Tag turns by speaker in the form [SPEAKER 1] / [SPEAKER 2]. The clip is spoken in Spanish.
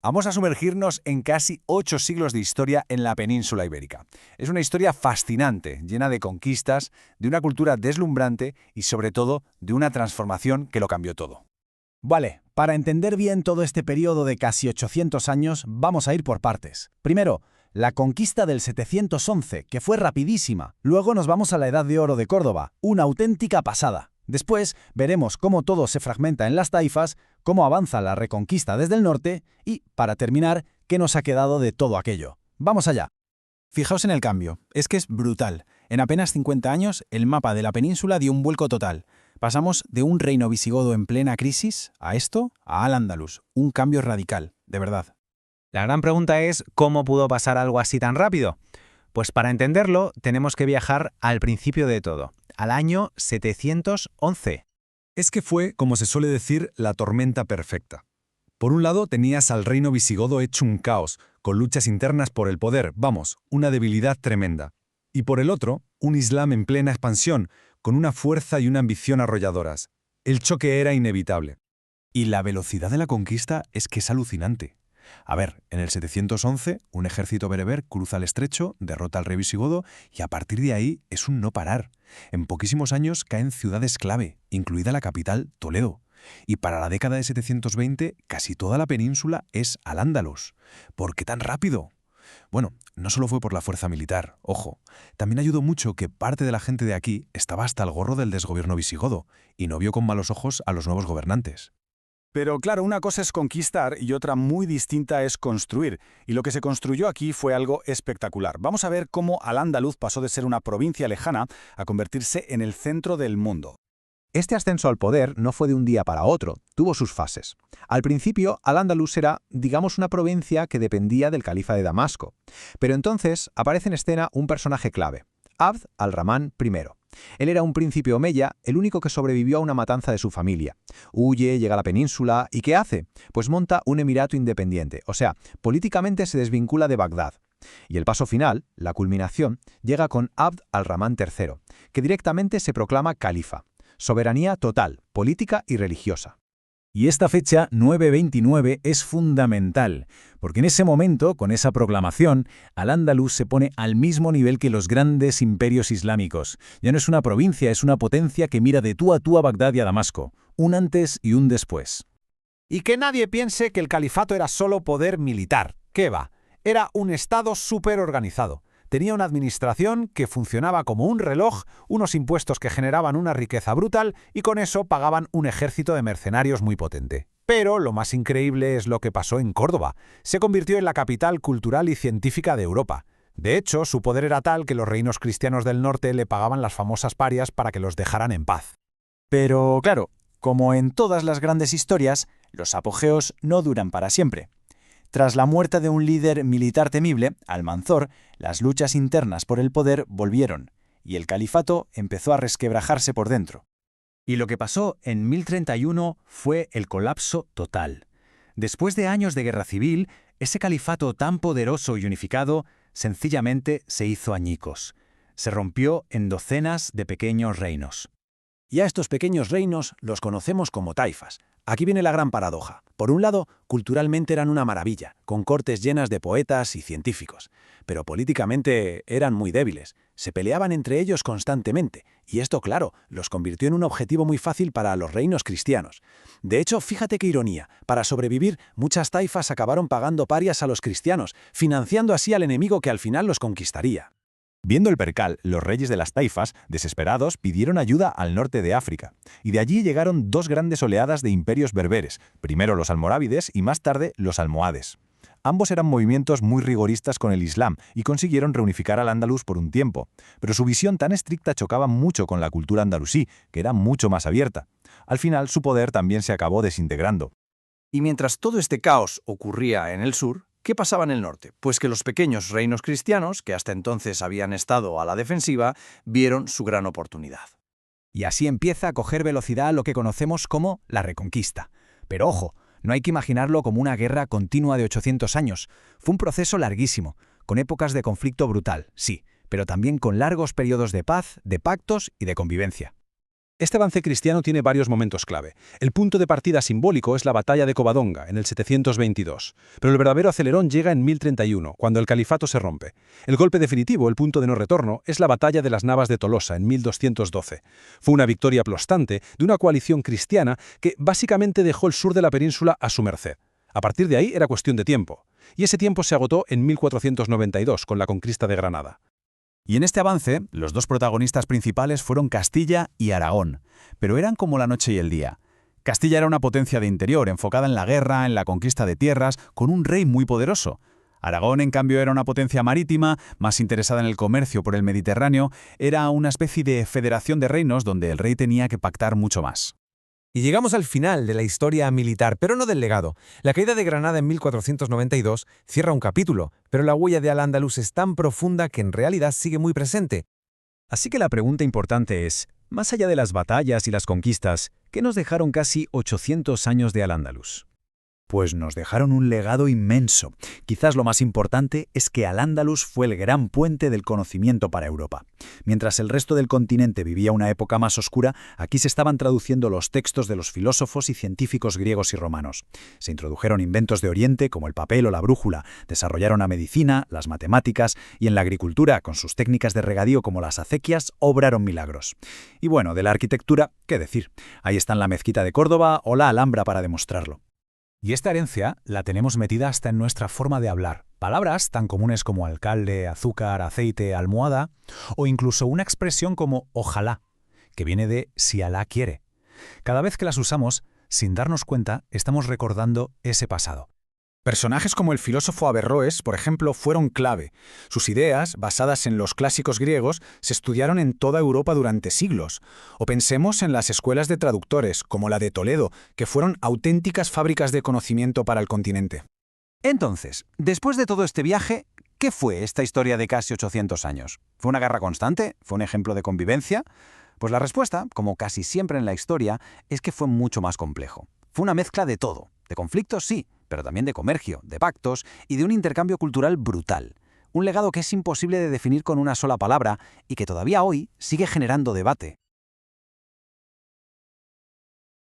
[SPEAKER 1] Vamos a sumergirnos en casi 8 siglos de historia en la península ibérica. Es una historia fascinante, llena de conquistas, de una cultura deslumbrante y sobre todo de una transformación que lo cambió todo.
[SPEAKER 2] Vale, para entender bien todo este periodo de casi 800 años, vamos a ir por partes. Primero, la conquista del 711, que fue rapidísima. Luego nos vamos a la Edad de Oro de Córdoba, una auténtica pasada. Después veremos cómo todo se fragmenta en las taifas, cómo avanza la reconquista desde el norte y, para terminar, qué nos ha quedado de todo aquello. ¡Vamos allá!
[SPEAKER 3] Fijaos en el cambio, es que es brutal. En apenas 50 años, el mapa de la península dio un vuelco total. Pasamos de un reino visigodo en plena crisis a esto, a Al-Ándalus. Un cambio radical, de verdad.
[SPEAKER 4] La gran pregunta es, ¿cómo pudo pasar algo así tan rápido? Pues para entenderlo, tenemos que viajar al principio de todo, al año 711.
[SPEAKER 1] Es que fue, como se suele decir, la tormenta perfecta. Por un lado tenías al reino visigodo hecho un caos, con luchas internas por el poder, vamos, una debilidad tremenda. Y por el otro, un Islam en plena expansión, con una fuerza y una ambición arrolladoras. El choque era inevitable. Y la velocidad de la conquista es que es alucinante. A ver, en el 711, un ejército bereber cruza el estrecho, derrota al rey visigodo y a partir de ahí es un no parar. En poquísimos años caen ciudades clave, incluida la capital, Toledo. Y para la década de 720, casi toda la península es Al-Ándalus. ¿Por qué tan rápido? Bueno, no solo fue por la fuerza militar, ojo. También ayudó mucho que parte de la gente de aquí estaba hasta el gorro del desgobierno visigodo y no vio con malos ojos a los nuevos gobernantes.
[SPEAKER 5] Pero claro, una cosa es conquistar y otra muy distinta es construir, y lo que se construyó aquí fue algo espectacular. Vamos a ver cómo Al-Ándalus pasó de ser una provincia lejana a convertirse en el centro del mundo.
[SPEAKER 6] Este ascenso al poder no fue de un día para otro, tuvo sus fases. Al principio, Al-Ándalus era, digamos, una provincia que dependía del califa de Damasco. Pero entonces aparece en escena un personaje clave, Abd al-Rahman I. Él era un príncipe omeya, el único que sobrevivió a una matanza de su familia. Huye, llega a la península, ¿y qué hace? Pues monta un emirato independiente, o sea, políticamente se desvincula de Bagdad. Y el paso final, la culminación, llega con Abd al-Rahman III, que directamente se proclama califa. Soberanía total, política y religiosa.
[SPEAKER 2] Y esta fecha, 929, es fundamental, porque en ese momento, con esa proclamación, Al-Ándalus se pone al mismo nivel que los grandes imperios islámicos. Ya no es una provincia, es una potencia que mira de tú a Bagdad y a Damasco, un antes y un después.
[SPEAKER 7] Y que nadie piense que el califato era solo poder militar. ¿Qué va? Era un estado súper organizado. Tenía una administración que funcionaba como un reloj, unos impuestos que generaban una riqueza brutal y con eso pagaban un ejército de mercenarios muy potente. Pero lo más increíble es lo que pasó en Córdoba. Se convirtió en la capital cultural y científica de Europa. De hecho, su poder era tal que los reinos cristianos del norte le pagaban las famosas parias para que los dejaran en paz.
[SPEAKER 2] Pero claro, como en todas las grandes historias, los apogeos no duran para siempre. Tras la muerte de un líder militar temible, Almanzor, las luchas internas por el poder volvieron, y el califato empezó a resquebrajarse por dentro. Y lo que pasó en 1031 fue el colapso total. Después de años de guerra civil, ese califato tan poderoso y unificado sencillamente se hizo añicos. Se rompió en docenas de pequeños reinos.
[SPEAKER 6] Y a estos pequeños reinos los conocemos como taifas. Aquí viene la gran paradoja. Por un lado, culturalmente eran una maravilla, con cortes llenas de poetas y científicos. Pero políticamente eran muy débiles. Se peleaban entre ellos constantemente. Y esto, claro, los convirtió en un objetivo muy fácil para los reinos cristianos. De hecho, fíjate qué ironía. Para sobrevivir, muchas taifas acabaron pagando parias a los cristianos, financiando así al enemigo que al final los conquistaría.
[SPEAKER 1] Viendo el percal, los reyes de las taifas, desesperados, pidieron ayuda al norte de África, y de allí llegaron dos grandes oleadas de imperios berberes, primero los almorávides y más tarde los almohades. Ambos eran movimientos muy rigoristas con el Islam y consiguieron reunificar al Andalus por un tiempo, pero su visión tan estricta chocaba mucho con la cultura andalusí, que era mucho más abierta. Al final, su poder también se acabó desintegrando.
[SPEAKER 8] Y mientras todo este caos ocurría en el sur, ¿qué pasaba en el norte? Pues que los pequeños reinos cristianos, que hasta entonces habían estado a la defensiva, vieron su gran oportunidad.
[SPEAKER 2] Y así empieza a coger velocidad lo que conocemos como la Reconquista. Pero ojo, no hay que imaginarlo como una guerra continua de 800 años. Fue un proceso larguísimo, con épocas de conflicto brutal, sí, pero también con largos periodos de paz, de pactos y de convivencia.
[SPEAKER 9] Este avance cristiano tiene varios momentos clave. El punto de partida simbólico es la batalla de Covadonga, en el 722, pero el verdadero acelerón llega en 1031, cuando el califato se rompe. El golpe definitivo, el punto de no retorno, es la batalla de las Navas de Tolosa, en 1212. Fue una victoria aplastante de una coalición cristiana que básicamente dejó el sur de la península a su merced. A partir de ahí era cuestión de tiempo, y ese tiempo se agotó en 1492, con la conquista de Granada.
[SPEAKER 2] Y en este avance, los dos protagonistas principales fueron Castilla y Aragón, pero eran como la noche y el día. Castilla era una potencia de interior, enfocada en la guerra, en la conquista de tierras, con un rey muy poderoso. Aragón, en cambio, era una potencia marítima, más interesada en el comercio por el Mediterráneo, era una especie de federación de reinos donde el rey tenía que pactar mucho más.
[SPEAKER 7] Y llegamos al final de la historia militar, pero no del legado. La caída de Granada en 1492 cierra un capítulo, pero la huella de Al-Ándalus es tan profunda que en realidad sigue muy presente.
[SPEAKER 1] Así que la pregunta importante es, más allá de las batallas y las conquistas, ¿qué nos dejaron casi 800 años de Al-Ándalus?
[SPEAKER 10] Pues nos dejaron un legado inmenso. Quizás lo más importante es que Al-Ándalus fue el gran puente del conocimiento para Europa. Mientras el resto del continente vivía una época más oscura, aquí se estaban traduciendo los textos de los filósofos y científicos griegos y romanos. Se introdujeron inventos de Oriente como el papel o la brújula, desarrollaron la medicina, las matemáticas y en la agricultura, con sus técnicas de regadío como las acequias, obraron milagros. Y bueno, de la arquitectura, ¿qué decir? Ahí están la mezquita de Córdoba o la Alhambra para demostrarlo.
[SPEAKER 2] Y esta herencia la tenemos metida hasta en nuestra forma de hablar. Palabras tan comunes como alcalde, azúcar, aceite, almohada, o incluso una expresión como ojalá, que viene de si Alá quiere. Cada vez que las usamos, sin darnos cuenta, estamos recordando ese pasado.
[SPEAKER 5] Personajes como el filósofo Averroes, por ejemplo, fueron clave. Sus ideas, basadas en los clásicos griegos, se estudiaron en toda Europa durante siglos. O pensemos en las escuelas de traductores, como la de Toledo, que fueron auténticas fábricas de conocimiento para el continente.
[SPEAKER 3] Entonces, después de todo este viaje, ¿qué fue esta historia de casi 800 años? ¿Fue una guerra constante? ¿Fue un ejemplo de convivencia? Pues la respuesta, como casi siempre en la historia, es que fue mucho más complejo. Fue una mezcla de todo. De conflictos, sí, pero también de comercio, de pactos y de un intercambio cultural brutal. Un legado que es imposible de definir con una sola palabra y que todavía hoy sigue generando debate.